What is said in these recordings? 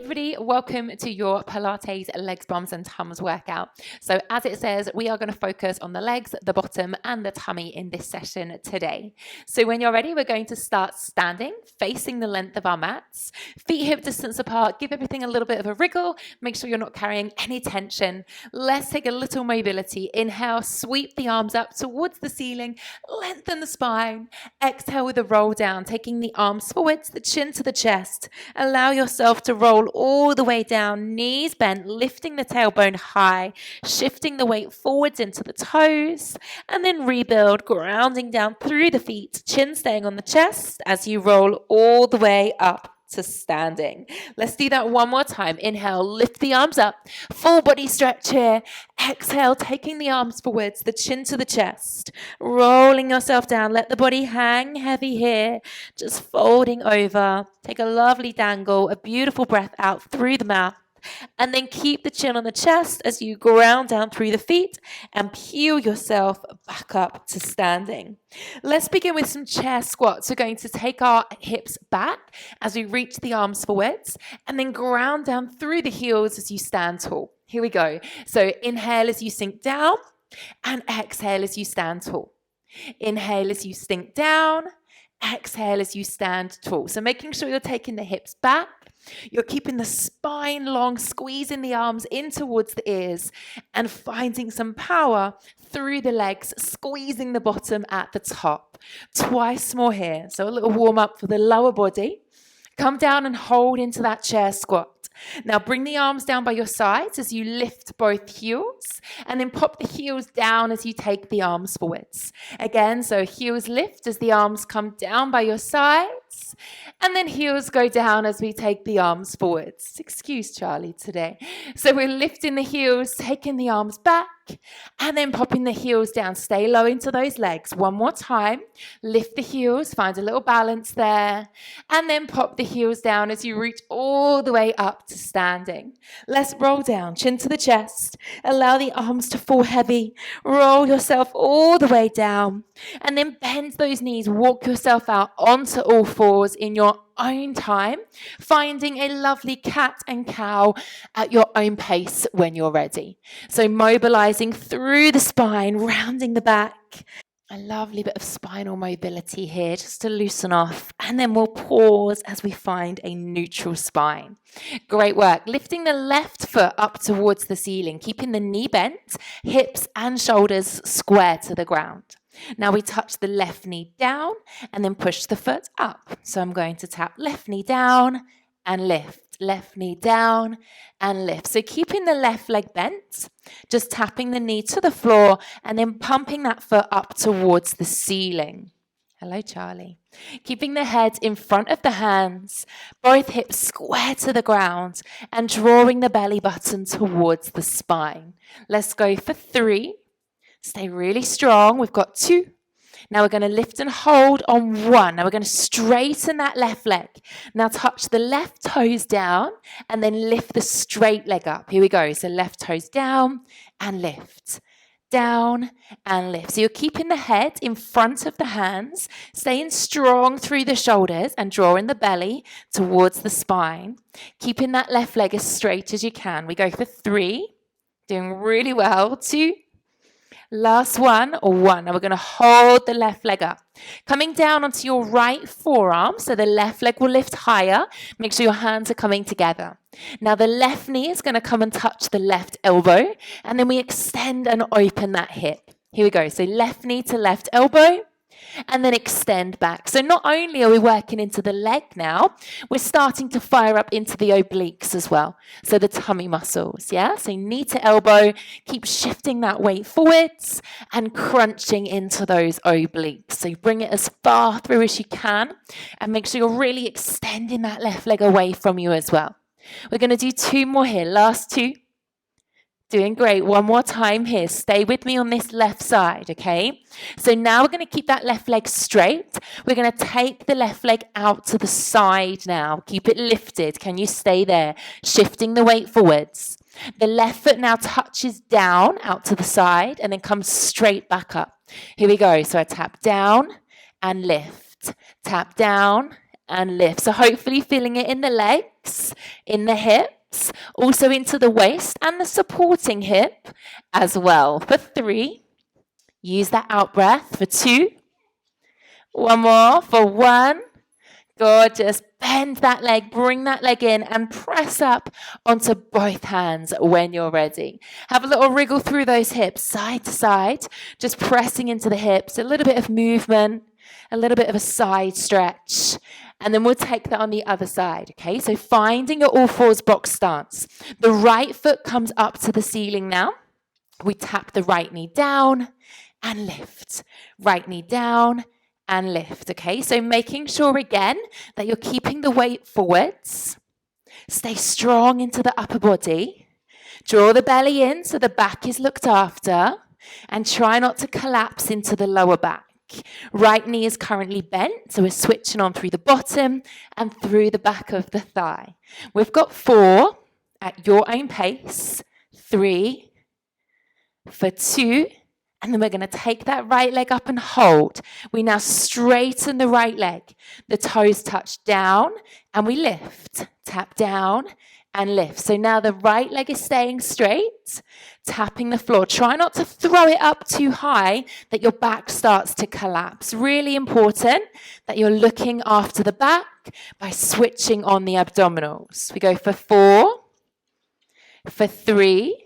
everybody, welcome to your Pilates legs, bums and tums workout. So as it says, we are going to focus on the legs, the bottom and the tummy in this session today. So when you're ready, we're going to start standing, facing the length of our mats, feet hip distance apart, give everything a little bit of a wriggle, make sure you're not carrying any tension. Let's take a little mobility. Inhale, sweep the arms up towards the ceiling, lengthen the spine. Exhale with a roll down, taking the arms forwards, the chin to the chest. Allow yourself to roll all the way down, knees bent, lifting the tailbone high, shifting the weight forwards into the toes, and then rebuild, grounding down through the feet, chin staying on the chest as you roll all the way up to standing. Let's do that one more time. Inhale, lift the arms up, full body stretch here. Exhale, taking the arms forwards, the chin to the chest, rolling yourself down. Let the body hang heavy here, just folding over. Take a lovely dangle, a beautiful breath out through the mouth. And then keep the chin on the chest as you ground down through the feet and peel yourself back up to standing. Let's begin with some chair squats. We're going to take our hips back as we reach the arms forwards and then ground down through the heels as you stand tall. Here we go. So inhale as you sink down and exhale as you stand tall. Inhale as you sink down, exhale as you stand tall. So making sure you're taking the hips back. You're keeping the spine long, squeezing the arms in towards the ears and finding some power through the legs, squeezing the bottom at the top. Twice more here. So a little warm up for the lower body. Come down and hold into that chair squat. Now bring the arms down by your sides as you lift both heels and then pop the heels down as you take the arms forwards. Again, so heels lift as the arms come down by your sides and then heels go down as we take the arms forwards. Excuse Charlie today. So we're lifting the heels, taking the arms back and then popping the heels down. Stay low into those legs. One more time. Lift the heels, find a little balance there and then pop the heels down as you reach all the way up to standing. Let's roll down, chin to the chest. Allow the arms to fall heavy. Roll yourself all the way down and then bend those knees. Walk yourself out onto all fours in your own time, finding a lovely cat and cow at your own pace when you're ready. So mobilizing through the spine, rounding the back. A lovely bit of spinal mobility here just to loosen off. And then we'll pause as we find a neutral spine. Great work. Lifting the left foot up towards the ceiling, keeping the knee bent, hips and shoulders square to the ground. Now we touch the left knee down and then push the foot up. So I'm going to tap left knee down and lift. Left knee down and lift. So keeping the left leg bent, just tapping the knee to the floor and then pumping that foot up towards the ceiling. Hello, Charlie. Keeping the head in front of the hands, both hips square to the ground and drawing the belly button towards the spine. Let's go for 3. Stay really strong. We've got 2. Now we're going to lift and hold on 1. Now we're going to straighten that left leg. Now touch the left toes down and then lift the straight leg up. Here we go. So left toes down and lift. Down and lift. So you're keeping the head in front of the hands, staying strong through the shoulders and drawing the belly towards the spine. Keeping that left leg as straight as you can. We go for 3. Doing really well. 2. Last one, or 1. Now we're going to hold the left leg up. Coming down onto your right forearm, so the left leg will lift higher. Make sure your hands are coming together. Now the left knee is going to come and touch the left elbow, and then we extend and open that hip. Here we go. So left knee to left elbow, and then extend back. So not only are we working into the leg now, we're starting to fire up into the obliques as well. So the tummy muscles, yeah? So knee to elbow, keep shifting that weight forwards and crunching into those obliques. So bring it as far through as you can and make sure you're really extending that left leg away from you as well. We're going to do 2 more here. Last 2. Doing great. One more time here. Stay with me on this left side, okay? So now we're going to keep that left leg straight. We're going to take the left leg out to the side now. Keep it lifted. Can you stay there? Shifting the weight forwards. The left foot now touches down out to the side and then comes straight back up. Here we go. So I tap down and lift. Tap down and lift. So hopefully feeling it in the legs, in the hips, also into the waist and the supporting hip as well. For 3, use that out breath. For 2, one more. For 1, gorgeous. Bend that leg, bring that leg in and press up onto both hands when you're ready. Have a little wriggle through those hips, side to side, just pressing into the hips, a little bit of movement, a little bit of a side stretch, and then we'll take that on the other side, okay? So finding your all fours box stance. The right foot comes up to the ceiling now. We tap the right knee down and lift. Right knee down and lift, okay? So making sure again that you're keeping the weight forwards. Stay strong into the upper body. Draw the belly in so the back is looked after, and try not to collapse into the lower back. Right knee is currently bent, so we're switching on through the bottom and through the back of the thigh. We've got 4 at your own pace. 3, for 2, and then we're going to take that right leg up and hold. We now straighten the right leg. The toes touch down and we lift. Tap down and lift. So now the right leg is staying straight, tapping the floor. Try not to throw it up too high that your back starts to collapse. Really important that you're looking after the back by switching on the abdominals. We go for 4, for 3,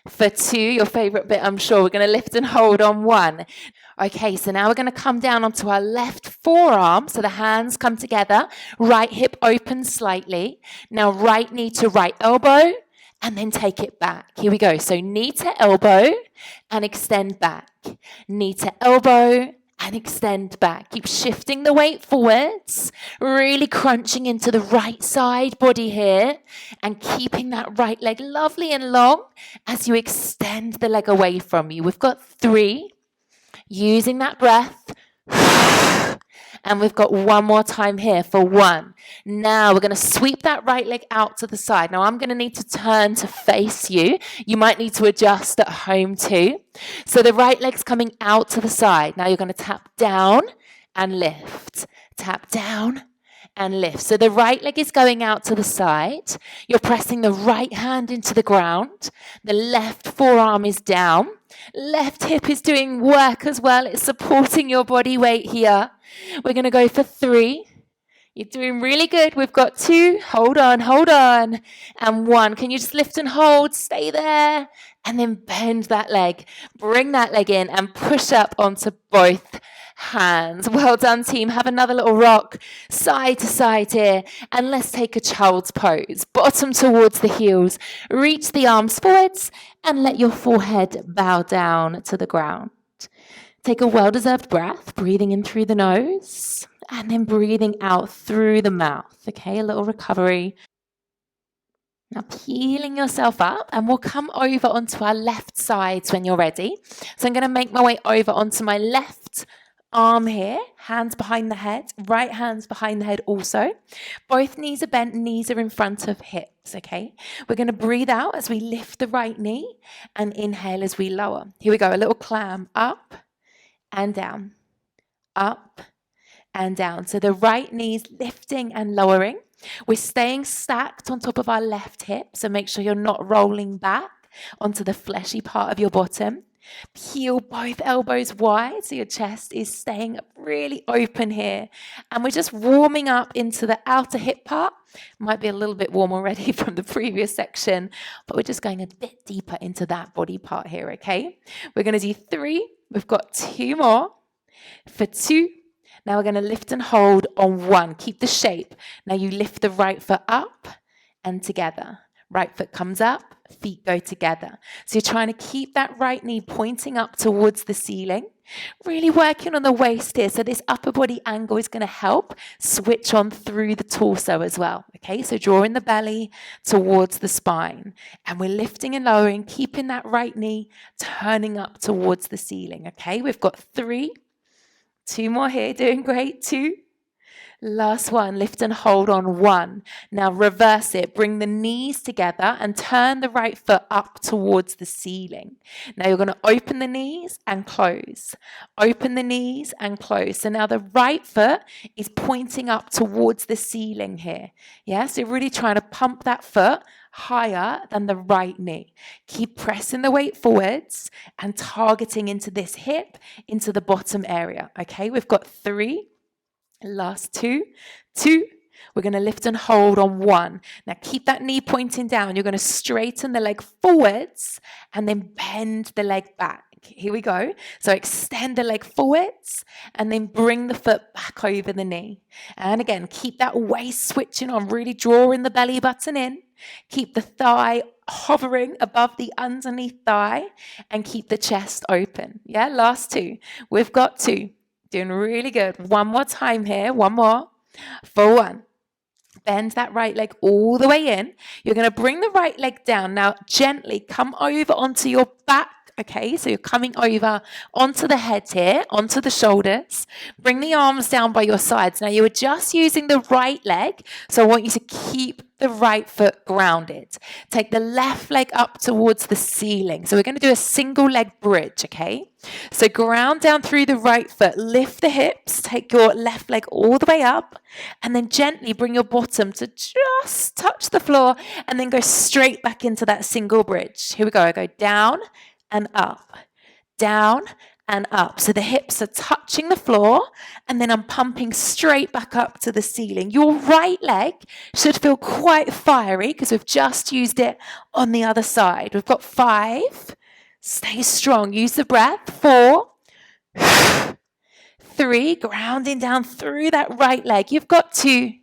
for 2, your favorite bit, I'm sure. We're going to lift and hold on 1. Okay, so now we're going to come down onto our left forearm. So the hands come together, right hip opens slightly. Now right knee to right elbow, and then take it back. Here we go. So knee to elbow and extend back. Knee to elbow and extend back. Keep shifting the weight forwards, really crunching into the right side body here and keeping that right leg lovely and long as you extend the leg away from you. We've got 3, using that breath. And we've got 1 more time here for 1. Now we're going to sweep that right leg out to the side. Now I'm going to need to turn to face you. You might need to adjust at home too. So the right leg's coming out to the side. Now you're going to tap down and lift. Tap down and lift. So the right leg is going out to the side. You're pressing the right hand into the ground. The left forearm is down. Left hip is doing work as well. It's supporting your body weight here. We're going to go for 3. You're doing really good. We've got 2. Hold on. And 1. Can you just lift and hold? Stay there. And then bend that leg. Bring that leg in and push up onto both hands. Well done, team. Have another little rock side to side here. And let's take a child's pose. Bottom towards the heels. Reach the arms forwards and let your forehead bow down to the ground. Take a well-deserved breath, breathing in through the nose and then breathing out through the mouth. Okay, a little recovery. Now peeling yourself up, and we'll come over onto our left sides when you're ready. So I'm going to make my way over onto my left arm here, hands behind the head, right hands behind the head also. Both knees are bent, knees are in front of hips, okay? We're going to breathe out as we lift the right knee and inhale as we lower. Here we go, a little clam, up and down, up and down. So the right knee's lifting and lowering. We're staying stacked on top of our left hip, so make sure you're not rolling back onto the fleshy part of your bottom. Peel both elbows wide so your chest is staying really open here. And we're just warming up into the outer hip part. Might be a little bit warm already from the previous section, but we're just going a bit deeper into that body part here, okay? We're going to do 3. We've got 2 more. For 2. Now we're going to lift and hold on 1. Keep the shape. Now you lift the right foot up and together. Right foot comes up, feet go together. So you're trying to keep that right knee pointing up towards the ceiling. Really working on the waist here. So this upper body angle is going to help switch on through the torso as well. Okay, so drawing the belly towards the spine. And we're lifting and lowering, keeping that right knee turning up towards the ceiling. Okay, we've got 3. 2 more here, doing great. 2, Last one, lift and hold on 1. Now reverse it, bring the knees together and turn the right foot up towards the ceiling. Now you're going to open the knees and close. Open the knees and close. So now the right foot is pointing up towards the ceiling here. Yeah, so you're really trying to pump that foot higher than the right knee. Keep pressing the weight forwards and targeting into this hip, into the bottom area. Okay, we've got 3. Last 2. We're going to lift and hold on 1. Now keep that knee pointing down. You're going to straighten the leg forwards and then bend the leg back. Here we go. So extend the leg forwards and then bring the foot back over the knee. And again, keep that waist switching on, really drawing the belly button in. Keep the thigh hovering above the underneath thigh and keep the chest open. Yeah, last 2. We've got 2. Doing really good. One more time here. One more. For 1. Bend that right leg all the way in. You're going to bring the right leg down. Now, gently come over onto your back. Okay, so you're coming over onto the head here, onto the shoulders. Bring the arms down by your sides. Now, you were just using the right leg, so I want you to keep the right foot grounded. Take the left leg up towards the ceiling. So we're going to do a single leg bridge, okay? So ground down through the right foot, lift the hips, take your left leg all the way up, and then gently bring your bottom to just touch the floor, and then go straight back into that single bridge. Here we go. I go down and up, down and up. So the hips are touching the floor, and then I'm pumping straight back up to the ceiling. Your right leg should feel quite fiery because we've just used it on the other side. We've got 5. Stay strong. Use the breath. 4, 3, grounding down through that right leg. You've got 2.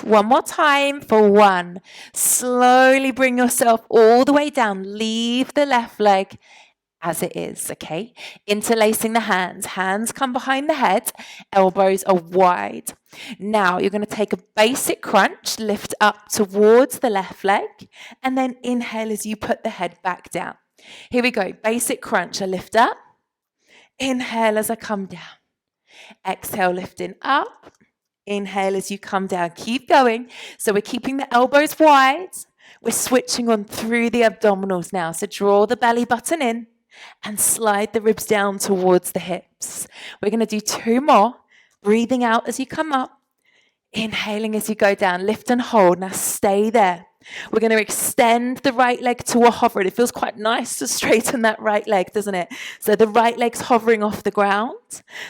One more time for 1. Slowly bring yourself all the way down. Leave the left leg as it is, okay? Interlacing the hands. Hands come behind the head. Elbows are wide. Now you're going to take a basic crunch, lift up towards the left leg, and then inhale as you put the head back down. Here we go. Basic crunch. I lift up. Inhale as I come down. Exhale, lifting up. Inhale as you come down. Keep going. So we're keeping the elbows wide. We're switching on through the abdominals now. So draw the belly button in and slide the ribs down towards the hips. We're going to do 2 more. Breathing out as you come up. Inhaling as you go down. Lift and hold. Now stay there. We're going to extend the right leg to a hover. It feels quite nice to straighten that right leg, doesn't it? So the right leg's hovering off the ground.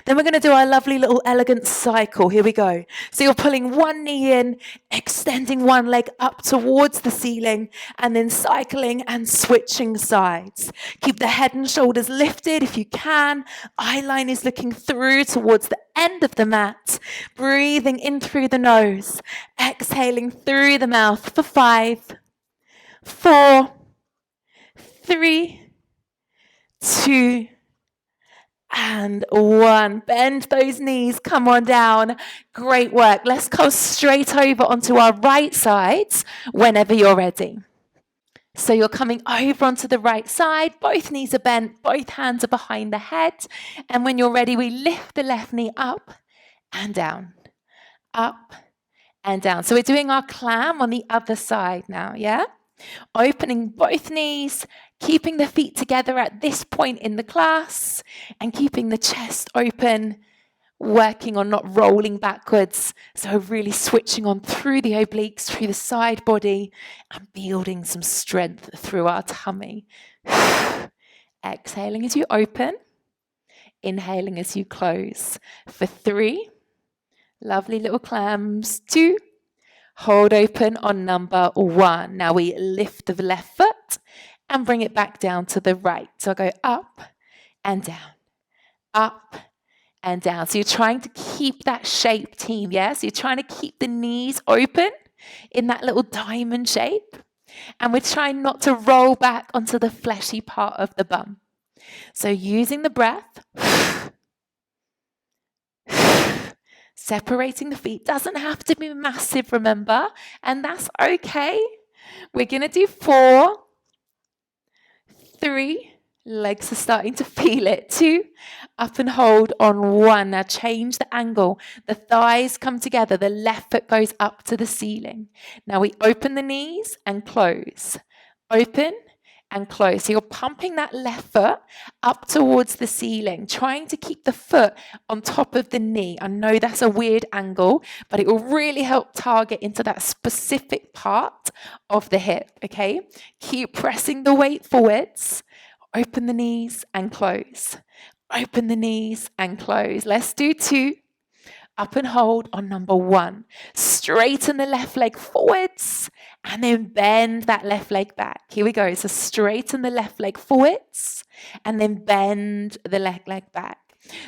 Then we're going to do our lovely little elegant cycle. Here we go. So you're pulling one knee in, extending one leg up towards the ceiling, and then cycling and switching sides. Keep the head and shoulders lifted if you can. Eye line is looking through towards the end of the mat. Breathing in through the nose. Exhaling through the mouth for 5, 4, 3, 2, and 1. Bend those knees. Come on down. Great work. Let's go straight over onto our right sides whenever you're ready. So you're coming over onto the right side. Both knees are bent. Both hands are behind the head. And when you're ready, we lift the left knee up and down. Up and down. So we're doing our clam on the other side now, yeah? Opening both knees, keeping the feet together at this point in the class, and keeping the chest open, working on not rolling backwards. So really switching on through the obliques, through the side body, and building some strength through our tummy. Exhaling as you open, inhaling as you close. For 3, lovely little clams. 2, hold open on number 1. Now we lift the left foot and bring it back down to the right. So I go up and down, up and down. So you're trying to keep that shape, team, yeah? So you're trying to keep the knees open in that little diamond shape. And we're trying not to roll back onto the fleshy part of the bum. So using the breath, separating the feet. Doesn't have to be massive, remember? And that's okay. We're going to do 4, 3, Legs are starting to feel it. 2, up and hold on 1. Now change the angle. The thighs come together. The left foot goes up to the ceiling. Now we open the knees and close. Open and close. So you're pumping that left foot up towards the ceiling, trying to keep the foot on top of the knee. I know that's a weird angle, but it will really help target into that specific part of the hip, okay? Keep pressing the weight forwards. Open the knees and close. Open the knees and close. Let's do 2. Up and hold on number 1. Straighten the left leg forwards and then bend that left leg back. Here we go. So straighten the left leg forwards and then bend the left leg back.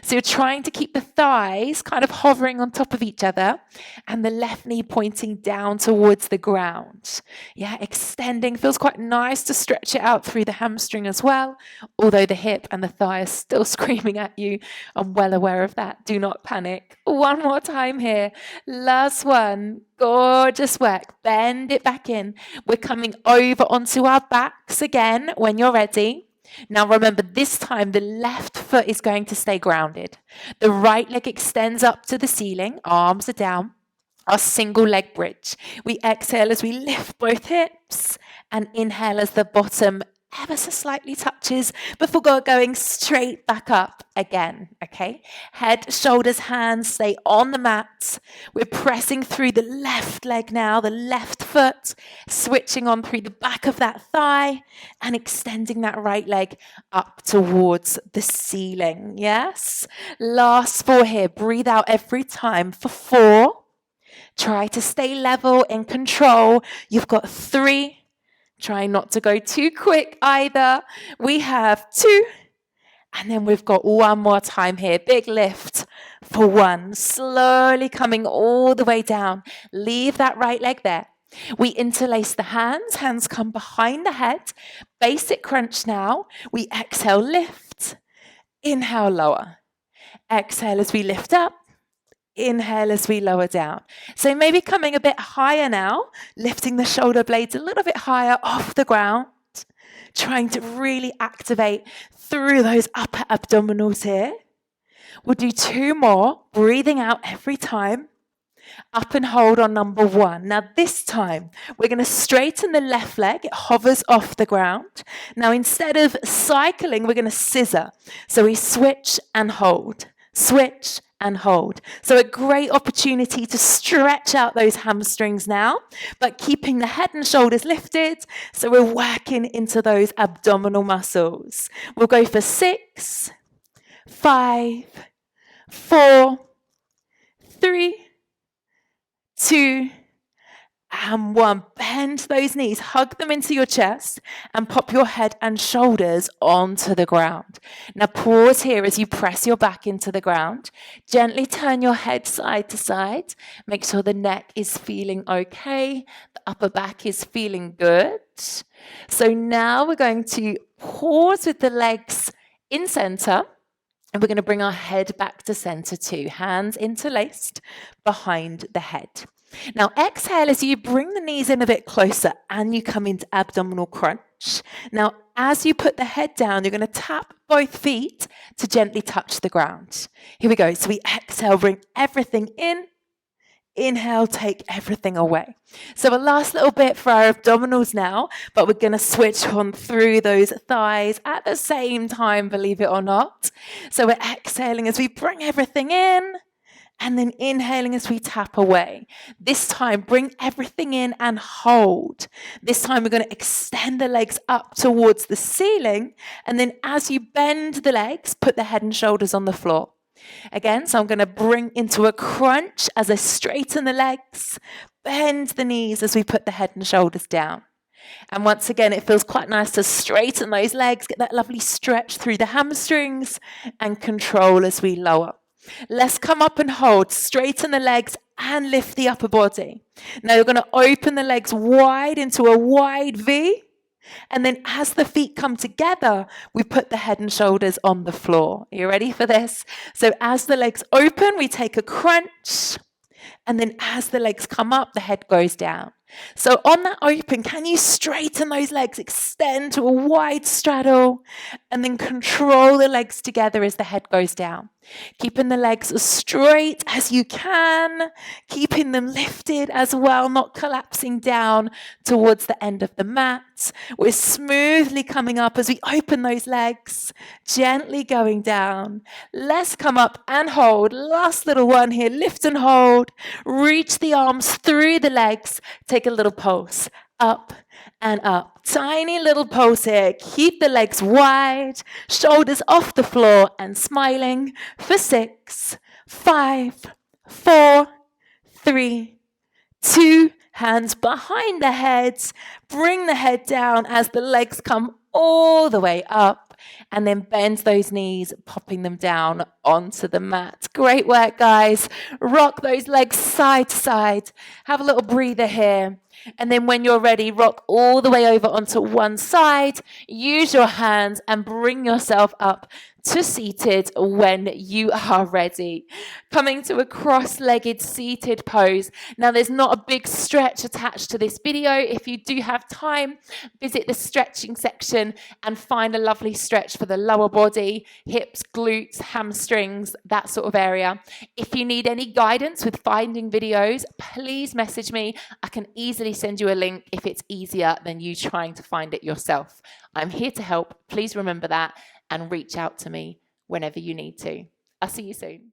So you're trying to keep the thighs kind of hovering on top of each other and the left knee pointing down towards the ground. Yeah, extending. Feels quite nice to stretch it out through the hamstring as well, although the hip and the thigh are still screaming at you. I'm well aware of that. Do not panic. One more time here. Last one. Gorgeous work. Bend it back in. We're coming over onto our backs again when you're ready. Now remember, this time the left foot is going to stay grounded. The right leg extends up to the ceiling, arms are down, our single leg bridge. We exhale as we lift both hips and inhale as the bottom ever so slightly touches before going straight back up again, okay? Head, shoulders, hands stay on the mat. We're pressing through the left leg now, the left foot, switching on through the back of that thigh and extending that right leg up towards the ceiling, yes? Last 4 here, breathe out every time for 4. Try to stay level, in control. You've got 3. Try not to go too quick either. We have 2. And then we've got 1 more time here. Big lift for 1. Slowly coming all the way down. Leave that right leg there. We interlace the hands. Hands come behind the head. Basic crunch now. We exhale, lift. Inhale, lower. Exhale as we lift up. Inhale as we lower down. So maybe coming a bit higher now, lifting the shoulder blades a little bit higher off the ground, trying to really activate through those upper abdominals here. We'll do 2 more, breathing out every time. Up and hold on number 1. Now this time, we're going to straighten the left leg. It hovers off the ground. Now instead of cycling, we're going to scissor. So we switch and hold. Switch and hold. So a great opportunity to stretch out those hamstrings now, but keeping the head and shoulders lifted. So we're working into those abdominal muscles. We'll go for 6, 5, 4, 3, 2, and 1. Bend those knees, hug them into your chest and pop your head and shoulders onto the ground. Now pause here as you press your back into the ground. Gently turn your head side to side. Make sure the neck is feeling okay. The upper back is feeling good. So now we're going to pause with the legs in center. And we're going to bring our head back to center too. Hands interlaced behind the head. Now exhale as you bring the knees in a bit closer and you come into abdominal crunch. Now as you put the head down, you're going to tap both feet to gently touch the ground. Here we go. So we exhale, bring everything in. Inhale, take everything away. So a last little bit for our abdominals now, but we're going to switch on through those thighs at the same time, believe it or not. So we're exhaling as we bring everything in. And then inhaling as we tap away. This time, bring everything in and hold. This time, we're going to extend the legs up towards the ceiling. And then as you bend the legs, put the head and shoulders on the floor. Again, so I'm going to bring into a crunch as I straighten the legs. Bend the knees as we put the head and shoulders down. And once again, it feels quite nice to straighten those legs, get that lovely stretch through the hamstrings, and control as we lower. Let's come up and hold, straighten the legs and lift the upper body. Now you're going to open the legs wide into a wide V. And then as the feet come together, we put the head and shoulders on the floor. Are you ready for this? So as the legs open, we take a crunch. And then as the legs come up, the head goes down. So on that open, can you straighten those legs, extend to a wide straddle, and then control the legs together as the head goes down. Keeping the legs as straight as you can, keeping them lifted as well, not collapsing down towards the end of the mat. We're smoothly coming up as we open those legs, gently going down. Let's come up and hold. Last little one here, lift and hold. Reach the arms through the legs. Take a little pulse, up and up. Tiny little pulse here. Keep the legs wide, shoulders off the floor and smiling for 6, 5, 4, 3, 2, hands behind the heads. Bring the head down as the legs come all the way up. And then bend those knees, popping them down onto the mat. Great work, guys. Rock those legs side to side. Have a little breather here. And then when you're ready, rock all the way over onto one side. Use your hands and bring yourself up to seated when you are ready. Coming to a cross-legged seated pose. Now, there's not a big stretch attached to this video. If you do have time, visit the stretching section and find a lovely stretch for the lower body, hips, glutes, hamstrings, that sort of area. If you need any guidance with finding videos, please message me. I can easily send you a link if it's easier than you trying to find it yourself. I'm here to help. Please remember that and reach out to me whenever you need to. I'll see you soon.